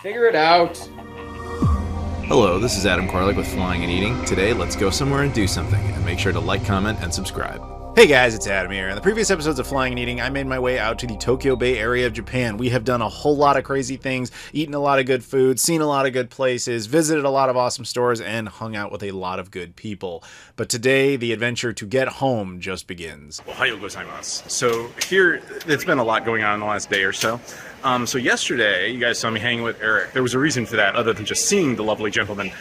Figure it out. Hello, this is Adam Koralik with Flying and Eating. Today, let's go somewhere and do something, and make sure to like, comment, and subscribe. Hey guys, it's Adam here. In the previous episodes of Flying and Eating, I made my way out to the Tokyo Bay area of Japan. We have done a whole lot of crazy things, eaten a lot of good food, seen a lot of good places, visited a lot of awesome stores, and hung out with a lot of good people. But today, the adventure to get home just begins. Ohayou gozaimasu. So here, it's been a lot going on in the last day or so. So yesterday, you guys saw me hanging with Eric. There was a reason for that, other than just seeing the lovely gentleman.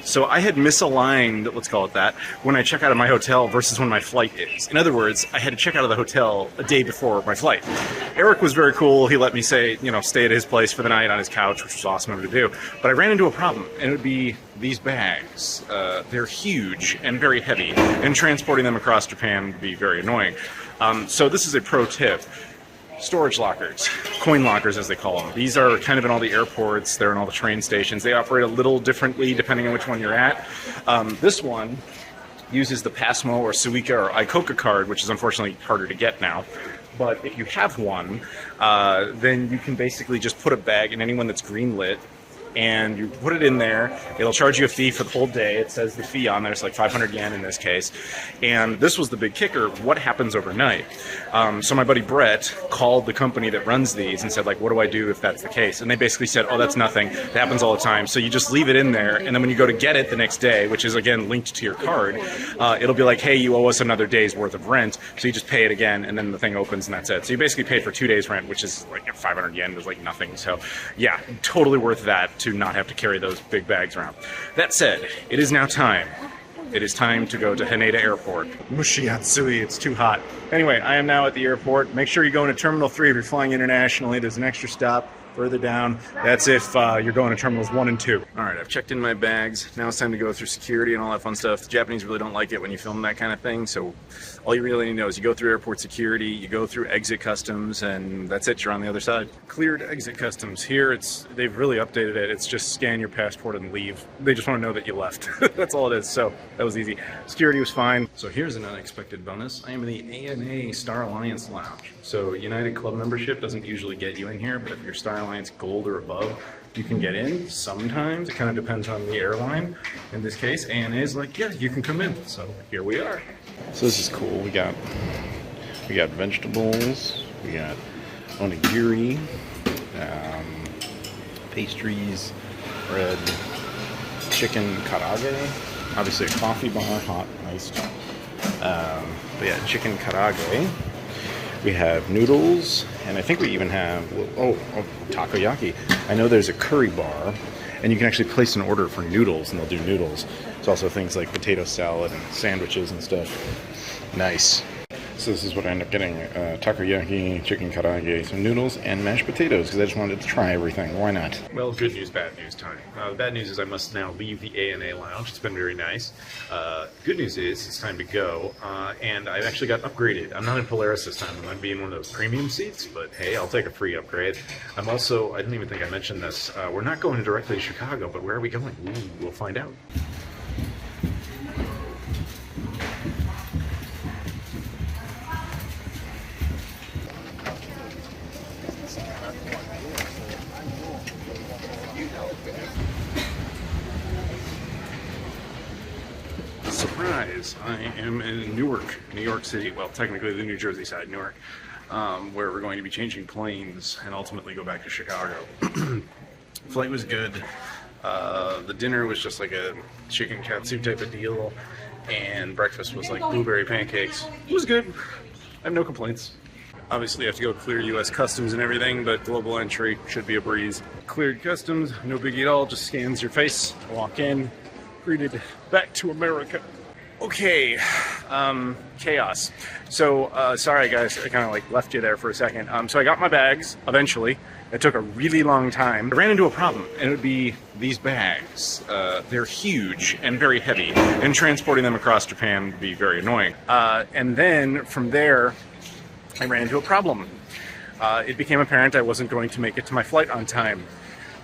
So I had misaligned, let's call it that, when I check out of my hotel versus when my flight is. In other words, I had to check out of the hotel a day before my flight. Eric was very cool. He let me stay at his place for the night on his couch, which was awesome of him to do. But I ran into a problem, and it would be these bags. They're huge and very heavy, and transporting them across Japan would be very annoying. So this is a pro tip. Storage lockers, coin lockers as they call them. These are kind of in all the airports, they're in all the train stations. They operate a little differently depending on which one you're at. This one uses the Passmo or Suica or Icoca card, which is unfortunately harder to get now. But if you have one, then you can basically just put a bag in anyone that's green lit, and you put it in there. It'll charge you a fee for the whole day. It says the fee on there. It's like 500 yen in this case. And this was the big kicker. What happens overnight? So my buddy Brett called the company that runs these and said, like, what do I do if that's the case? And they basically said, oh, that's nothing. It happens all the time. So you just leave it in there. And then when you go to get it the next day, which is, again, linked to your card, it'll be like, hey, you owe us another day's worth of rent. So you just pay it again, and then the thing opens, and that's it. So you basically paid for 2 days' rent, which is like 500 yen. Was like nothing. So, yeah, totally worth that to not have to carry those big bags around. That said, it is now time. It is time to go to Haneda Airport. Mushiatsui, it's too hot. Anyway, I am now at the airport. Make sure you go into Terminal 3 if you're flying internationally. There's an extra stop further down. That's if you're going to Terminals 1 and 2. Alright, I've checked in my bags. Now it's time to go through security and all that fun stuff. The Japanese really don't like it when you film that kind of thing, so all you really need to know is you go through airport security, you go through exit customs, and that's it, you're on the other side. Cleared exit customs. Here, they've really updated it. It's just scan your passport and leave. They just want to know that you left. That's all it is, so that was easy. Security was fine. So here's an unexpected bonus. I am in the ANA Star Alliance Lounge. So United Club membership doesn't usually get you in here, but if you're Star Alliance Gold or above, you can get in sometimes. It kind of depends on the airline. In this case, ANA is like, yeah, you can come in. So here we are. So this is cool. We got vegetables, we got onigiri, pastries, bread, chicken karaage, obviously a coffee bar, hot, iced. But yeah, chicken karaage. We have noodles, and I think we even have, takoyaki. I know there's a curry bar, and you can actually place an order for noodles, and they'll do noodles. There's also things like potato salad and sandwiches and stuff. Nice. So this is what I ended up getting, takoyaki, chicken karaage, some noodles, and mashed potatoes, because I just wanted to try everything. Why not? Well, good news, bad news time. The bad news is I must now leave the ANA lounge. It's been very nice. Good news is it's time to go, and I've actually got upgraded. I'm not in Polaris this time. I'm going to be in one of those premium seats, but hey, I'll take a free upgrade. I'm also, I didn't even think I mentioned this, we're not going directly to Chicago, but where are we going? Ooh, we'll find out. Surprise! I am in Newark, New York City. Well, technically the New Jersey side, Newark, where we're going to be changing planes and ultimately go back to Chicago. Flight was good. The dinner was just like a chicken katsu type of deal, and breakfast was like blueberry pancakes. It was good. I have no complaints. Obviously, you have to go clear U.S. customs and everything, but global entry should be a breeze. Cleared customs, no biggie at all. Just scans your face, walk in. Greeted back to America. Okay, chaos. So, sorry guys, I kind of like left you there for a second. So I got my bags, eventually. It took a really long time. I ran into a problem, and it would be these bags. They're huge and very heavy, and transporting them across Japan would be very annoying. And then, from there, I ran into a problem. It became apparent I wasn't going to make it to my flight on time.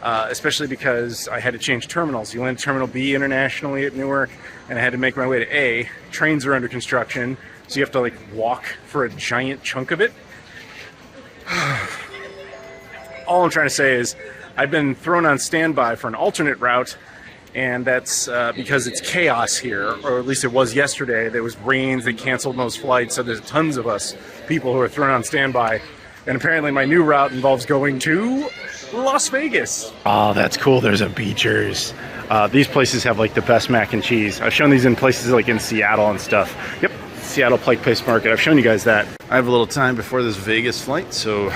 Especially because I had to change terminals. You land Terminal B internationally at Newark, and I had to make my way to A. Trains are under construction, so you have to like walk for a giant chunk of it. All I'm trying to say is I've been thrown on standby for an alternate route, and that's because it's chaos here, or at least it was yesterday. There was rains that canceled most flights, so there's tons of us, people who are thrown on standby. And apparently my new route involves going to Las Vegas. Oh, that's cool. There's a Beechers. These places have like the best mac and cheese. I've shown these in places like in Seattle and stuff. Yep, Seattle Pike Place Market. I've shown you guys that. I have a little time before this Vegas flight, so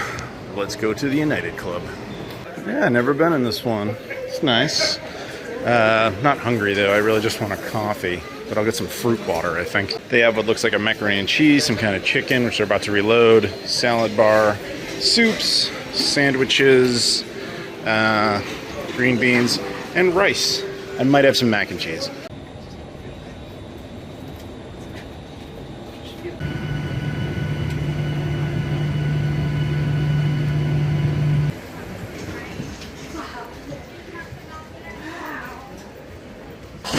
let's go to the United Club. Yeah, never been in this one. It's nice. Not hungry though. I really just want a coffee, but I'll get some fruit water, I think. They have what looks like a macaroni and cheese, some kind of chicken, which they're about to reload, salad bar, soups, sandwiches, green beans, and rice. I might have some mac and cheese.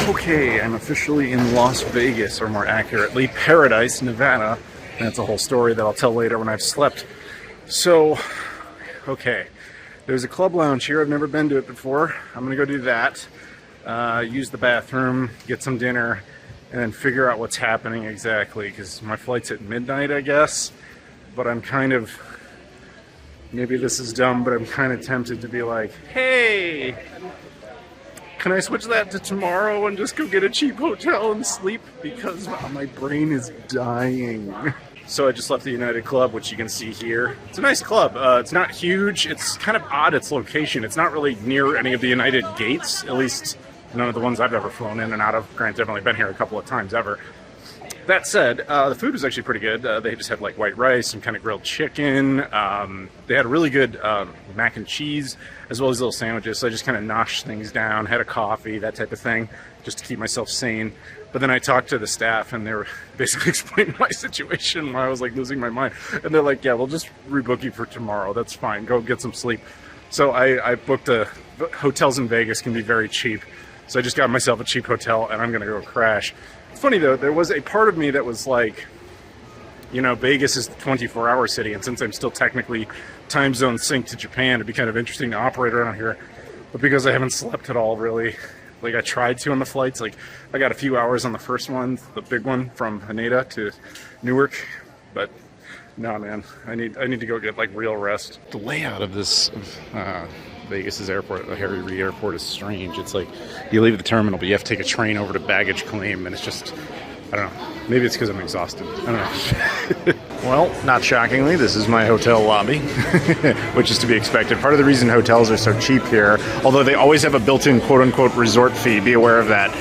Okay, I'm officially in Las Vegas, or more accurately, Paradise, Nevada. That's a whole story that I'll tell later when I've slept. So, okay, there's a club lounge here. I've never been to it before. I'm gonna go do that, use the bathroom, get some dinner, and then figure out what's happening exactly, because my flight's at midnight, I guess. But I'm kind of, maybe this is dumb, but I'm kind of tempted to be like, hey, can I switch that to tomorrow and just go get a cheap hotel and sleep? Because my brain is dying. So I just left the United Club, which you can see here. It's a nice club. It's not huge. It's kind of odd, its location. It's not really near any of the United gates, at least none of the ones I've ever flown in and out of. Granted, I've only been here a couple of times ever. That said, the food was actually pretty good. They just had like white rice, some kind of grilled chicken. They had really good mac and cheese, as well as little sandwiches. So I just kind of noshed things down, had a coffee, that type of thing, just to keep myself sane. But then I talked to the staff, and they were basically explaining my situation where I was like losing my mind. And they're like, yeah, we'll just rebook you for tomorrow. That's fine. Go get some sleep. So I booked hotels in Vegas can be very cheap. So I just got myself a cheap hotel, and I'm going to go crash. It's funny though, there was a part of me that was like, you know, Vegas is the 24-hour city, and since I'm still technically time zone synced to Japan, it'd be kind of interesting to operate around here. But because I haven't slept at all, really, like I tried to on the flights, like I got a few hours on the first one, the big one from Haneda to Newark, but no, man, I need to go get like real rest. The layout of this Vegas's airport, the Harry Reid Airport, is strange. It's like you leave the terminal, but you have to take a train over to baggage claim, and it's just, I don't know. Maybe it's because I'm exhausted. I don't know. Well, not shockingly, this is my hotel lobby, which is to be expected. Part of the reason hotels are so cheap here, although they always have a built-in quote-unquote resort fee, be aware of that.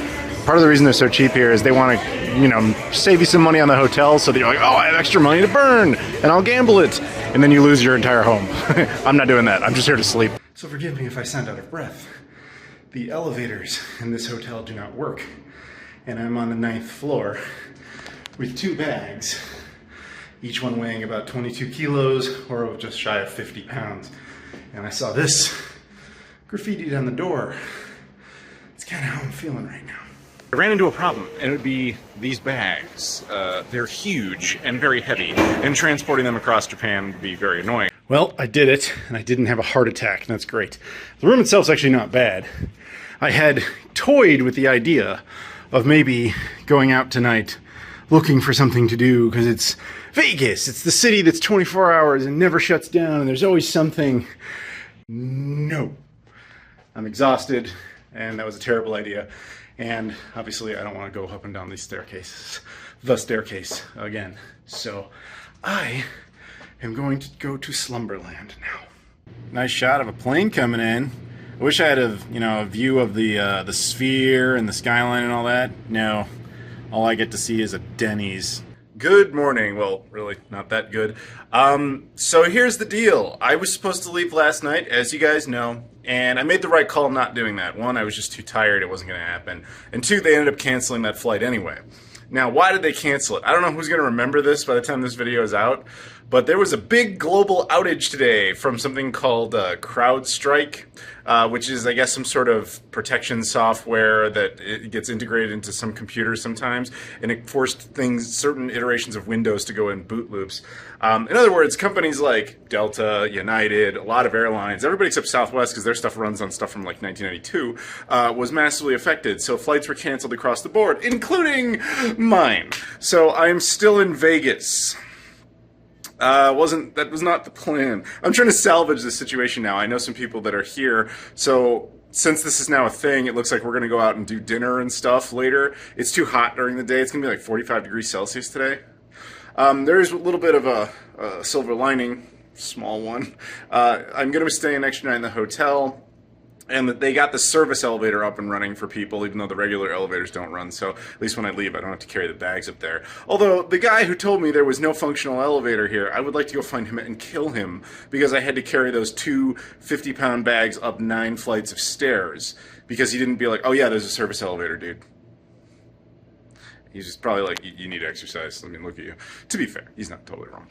Part of the reason they're so cheap here is they want to, you know, save you some money on the hotel so that you're like, oh, I have extra money to burn, and I'll gamble it. And then you lose your entire home. I'm not doing that. I'm just here to sleep. So forgive me if I sound out of breath. The elevators in this hotel do not work. And I'm on the 9th floor with 2 bags, each one weighing about 22 kilos or just shy of 50 pounds. And I saw this graffitied on the door. It's kind of how I'm feeling right now. I ran into a problem, and it would be these bags. They're huge and very heavy, and transporting them across Japan would be very annoying. Well, I did it, and I didn't have a heart attack, and that's great. The room itself is actually not bad. I had toyed with the idea of maybe going out tonight looking for something to do, because it's Vegas. It's the city that's 24 hours and never shuts down, and there's always something. No. I'm exhausted, and that was a terrible idea. And obviously I don't want to go up and down these staircases, the staircase again. So I am going to go to Slumberland now. Nice shot of a plane coming in. I wish I had a view of the sphere and the skyline and all that. No, all I get to see is a Denny's. Good morning. Well, really not that good. So here's the deal. I was supposed to leave last night, as you guys know, and I made the right call not doing that. 1, I was just too tired, it wasn't going to happen. And 2, they ended up canceling that flight anyway. Now, why did they cancel it? I don't know who's going to remember this by the time this video is out, But there was a big global outage today from something called CrowdStrike, which is, I guess, some sort of protection software that it gets integrated into some computers sometimes, and it forced certain iterations of Windows to go in boot loops. In other words, companies like Delta, United, a lot of airlines, everybody except Southwest, because their stuff runs on stuff from like 1992, was massively affected. So flights were canceled across the board, including mine. So I'm still in Vegas. That was not the plan. I'm trying to salvage this situation now. I know some people that are here, so since this is now a thing, it looks like we're going to go out and do dinner and stuff later. It's too hot during the day. It's going to be like 45 degrees Celsius today. There is a little bit of a silver lining, small one. I'm going to be staying an extra night in the hotel. And they got the service elevator up and running for people, even though the regular elevators don't run. So at least when I leave, I don't have to carry the bags up there. Although the guy who told me there was no functional elevator here, I would like to go find him and kill him because I had to carry those two 50-pound bags up 9 flights of stairs because he didn't be like, oh yeah, there's a service elevator, dude. He's just probably like, you need exercise. Let me look at you. To be fair, he's not totally wrong.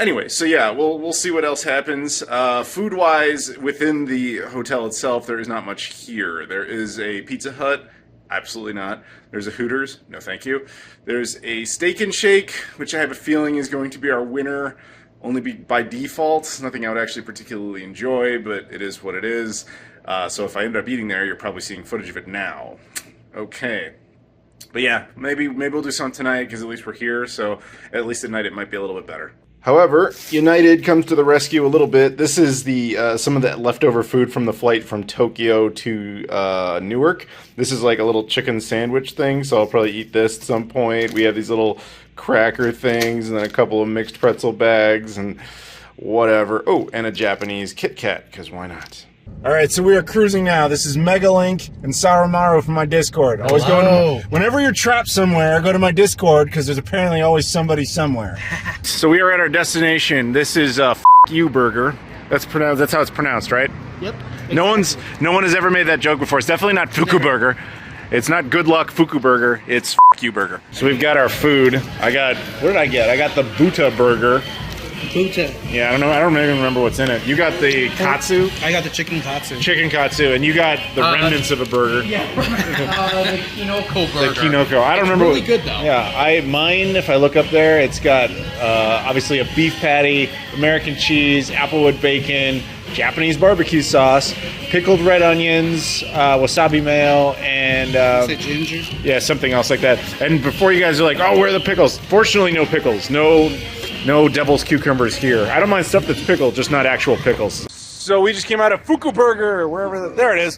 Anyway, so yeah, we'll see what else happens. Food-wise, within the hotel itself, there is not much here. There is a Pizza Hut. Absolutely not. There's a Hooters. No, thank you. There's a Steak and Shake, which I have a feeling is going to be our winner, only by default. Nothing I would actually particularly enjoy, but it is what it is. So if I end up eating there, you're probably seeing footage of it now. Okay. But yeah, maybe we'll do something tonight because at least we're here, so at least at night it might be a little bit better. However, United comes to the rescue a little bit. This is the some of the leftover food from the flight from Tokyo to Newark. This is like a little chicken sandwich thing, so I'll probably eat this at some point. We have these little cracker things and then a couple of mixed pretzel bags and whatever. Oh, and a Japanese Kit Kat, because why not? All right, so we are cruising now. This is Megalink and Sarumaru from my Discord. Always go to whenever you're trapped somewhere, go to my Discord because there's apparently always somebody somewhere. So we are at our destination. This is F You Burger. That's pronounced. That's how it's pronounced, right? Yep. No one has ever made that joke before. It's definitely not Fuku Burger. It's not Good Luck Fuku Burger. It's F You Burger. So we've got our food. What did I get? I got the Buta Burger. Buta. Yeah, I don't know. I don't even remember what's in it. You got the katsu. I got the chicken katsu. Chicken katsu, and you got the remnants of a burger. Yeah. The Kinoko burger. The Kinoko. I don't remember. Really good though. Yeah, mine. If I look up there, it's got obviously a beef patty, American cheese, applewood bacon, Japanese barbecue sauce, pickled red onions, wasabi mayo, and is it ginger? Yeah, something else like that. And before you guys are like, oh, where are the pickles? Fortunately, no pickles. No devil's cucumbers here. I don't mind stuff that's pickled, just not actual pickles. So we just came out of Fuku Burger, wherever. There it is.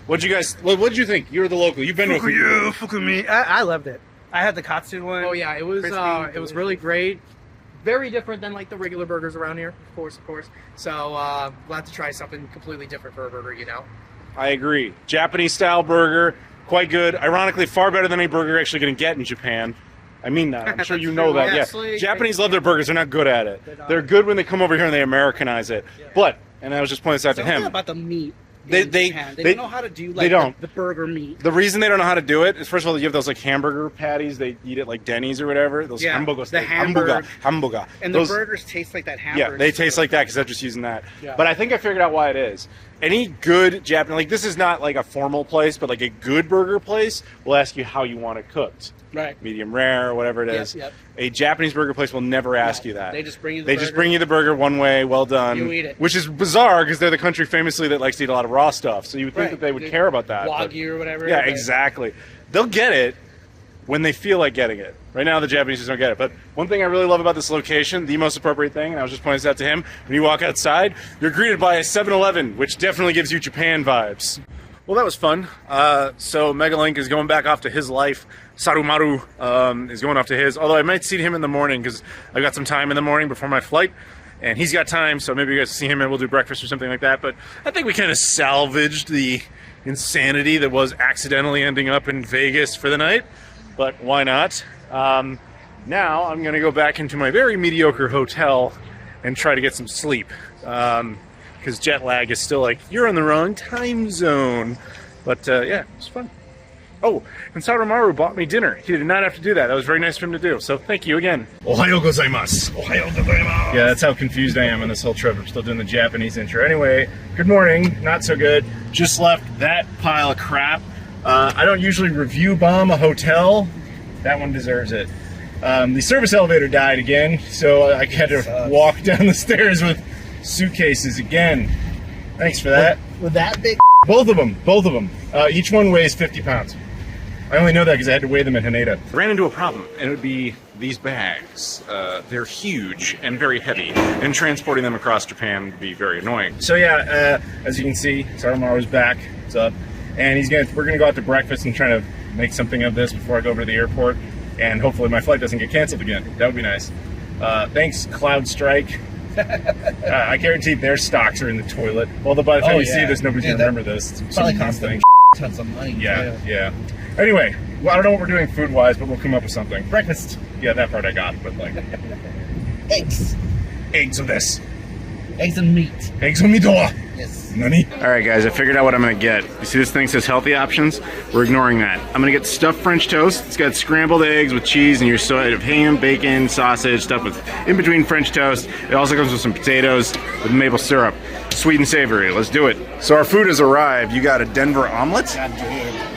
What'd you think? You're the local. You've been to Fuku. Fuku. I loved it. I had the katsu one. Oh yeah, it was really great. Very different than like the regular burgers around here, of course. So glad to try something completely different for a burger, you know. I agree. Japanese style burger, quite good. Ironically, far better than any burger you're actually going to get in Japan. I mean that. I'm sure you know that. Yeah. Japanese love their burgers. They're not good at it. They're good when they come over here and they Americanize it. Yeah. But, and I was just pointing this out to him. About the meat. They don't know how to do like the burger meat. The reason they don't know how to do it is, first of all, you have those like hamburger patties. They eat it like Denny's or whatever. Those hamburgers. The hamburger. And the burgers taste like that hamburger. Yeah, they taste like that because they're just using that. Yeah. But I think I figured out why it is. Any good Japanese, like this is not like a formal place, but like a good burger place will ask you how you want it cooked. Right. Medium rare, whatever it is. Yep. A Japanese burger place will never ask you that. They just bring you the burger. Just bring you the burger one way, well done. You eat it. Which is bizarre because they're the country famously that likes to eat a lot of raw stuff. So you would think that they would care about that. Wagyu or whatever. Yeah, exactly. They'll get it when they feel like getting it. Right now the Japanese just don't get it. But one thing I really love about this location, the most appropriate thing, and I was just pointing this out to him, when you walk outside, you're greeted by a 7-Eleven, which definitely gives you Japan vibes. Well, that was fun. So Megalink is going back off to his life. Sarumaru is going off to his. Although I might see him in the morning because I've got some time in the morning before my flight. And he's got time, so maybe you guys see him and we'll do breakfast or something like that. But I think we kind of salvaged the insanity that was accidentally ending up in Vegas for the night. But why not? Now I'm going to go back into my very mediocre hotel and try to get some sleep. Because jet lag is still like, you're in the wrong time zone. But yeah, it's fun. Oh, and Saramaru bought me dinner. He did not have to do that. That was very nice of him to do. So thank you again. Ohayou gozaimasu. Ohayou gozaimasu. Yeah, that's how confused I am on this whole trip. I'm still doing the Japanese intro. Anyway, good morning. Not so good. Just left that pile of crap. I don't usually review bomb a hotel. That one deserves it. The service elevator died again, so I had to walk down the stairs with suitcases again. Thanks for that. With that big? Both of them. Each one weighs 50 pounds. I only know that because I had to weigh them at Haneda. I ran into a problem, and it would be these bags. They're huge and very heavy, and transporting them across Japan would be very annoying. So yeah, as you can see, Saramaru's back. What's up? And we're gonna go out to breakfast and try to make something of this before I go over to the airport, and hopefully my flight doesn't get canceled again. That would be nice. Thanks, CrowdStrike. I guarantee their stocks are in the toilet. Although by the time you see this, nobody's gonna remember this. It's probably some cost thing. tons of money. Yeah. Anyway, well, I don't know what we're doing food-wise, but we'll come up with something. Breakfast. Yeah, that part I got, but like Eggs. eggs of this. Eggs and meat. Eggs on me door. Yes. Nani? All right, guys, I figured out what I'm gonna get. You see this thing says healthy options? We're ignoring that. I'm gonna get stuffed French toast. It's got scrambled eggs with cheese and your side of ham, bacon, sausage, stuff with in between French toast. It also comes with some potatoes with maple syrup. Sweet and savory. Let's do it. So our food has arrived. You got a Denver omelet?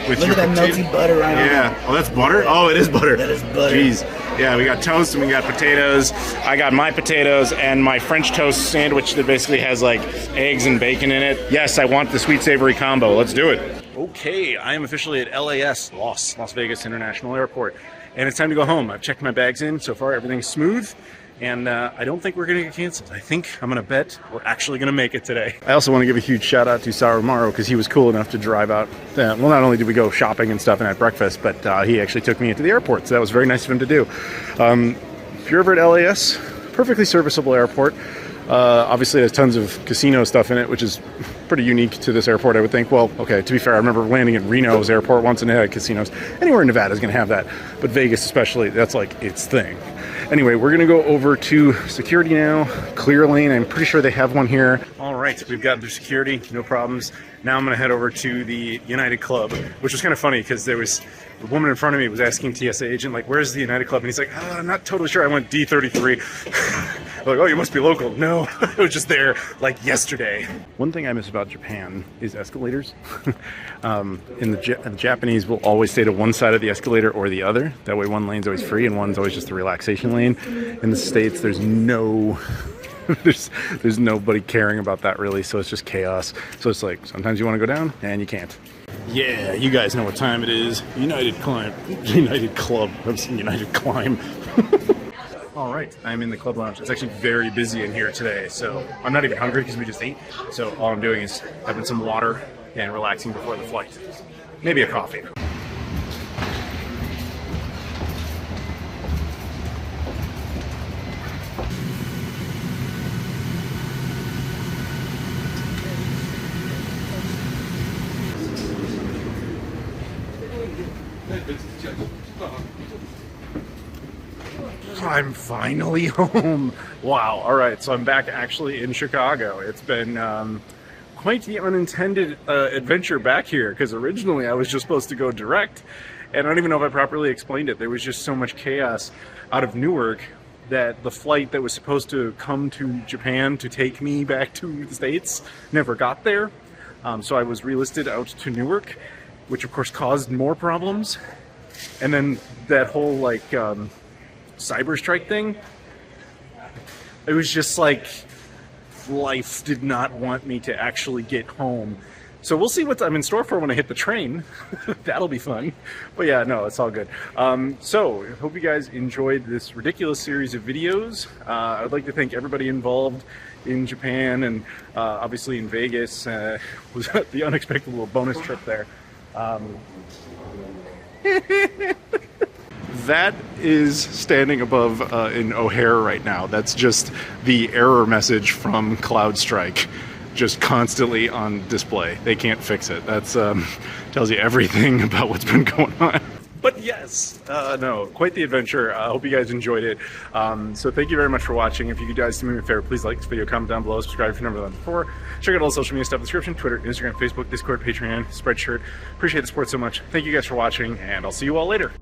With Look your at that melty butter on it. Yeah. Oh, that's butter? Oh, it is butter. That is butter. Jeez. Yeah, we got toast and we got potatoes. I got my potatoes and my French toast sandwich that basically has like eggs and bacon in it. Yes, I want the sweet savory combo. Let's do it. Okay, I am officially at LAS, Las Vegas International Airport, and it's time to go home. I've checked my bags in. So far, everything's smooth. And I don't think we're going to get canceled. I think I'm going to bet we're actually going to make it today. I also want to give a huge shout out to Saramaru because he was cool enough to drive out. Well, not only did we go shopping and stuff and have breakfast, but he actually took me into the airport. So that was very nice of him to do. If you're ever at LAS, perfectly serviceable airport. Obviously, it has tons of casino stuff in it, which is pretty unique to this airport, I would think. Well, okay, to be fair, I remember landing at Reno's airport once and it had casinos. Anywhere in Nevada is going to have that. But Vegas especially, that's like its thing. Anyway, we're going to go over to security now. Clear lane. I'm pretty sure they have one here. All right, we've got through security, no problems. Now I'm going to head over to the United Club, which was kind of funny because there was the woman in front of me was asking TSA agent, like, where's the United Club? And he's like, I'm not totally sure. I went D33. I'm like, oh, you must be local. No, it was just there like yesterday. One thing I miss about Japan is escalators. The Japanese will always stay to one side of the escalator or the other. That way one lane's always free and one's always just the relaxation lane. In the States, there's no... there's nobody caring about that really, so it's just chaos. So it's like sometimes you want to go down and you can't. Yeah, you guys know what time it is. United Club. I've seen United Climb. All right, I'm in the club lounge. It's actually very busy in here today, so I'm not even hungry because we just ate. So all I'm doing is having some water and relaxing before the flight. Maybe a coffee. I'm finally home. Wow. All right. So I'm back actually in Chicago. It's been quite the unintended adventure back here because originally I was just supposed to go direct. And I don't even know if I properly explained it. There was just so much chaos out of Newark that the flight that was supposed to come to Japan to take me back to the States never got there. So I was relisted out to Newark, which of course caused more problems. And then that whole like CrowdStrike thing, it was just like life did not want me to actually get home. So we'll see what I'm in store for when I hit the train. That'll be fun. But yeah, no, it's all good. So I hope you guys enjoyed this ridiculous series of videos. I would like to thank everybody involved in Japan and obviously in Vegas. Was the unexpected little bonus trip there. That is standing above in O'Hare right now. That's just the error message from CrowdStrike, just constantly on display. They can't fix it. That's tells you everything about what's been going on. But yes, no, quite the adventure. I hope you guys enjoyed it. So thank you very much for watching. If you guys do me a favor, please like this video, comment down below, subscribe if you've never done it before. Check out all the social media stuff in the description, Twitter, Instagram, Facebook, Discord, Patreon, Spreadshirt. Appreciate the support so much. Thank you guys for watching, and I'll see you all later.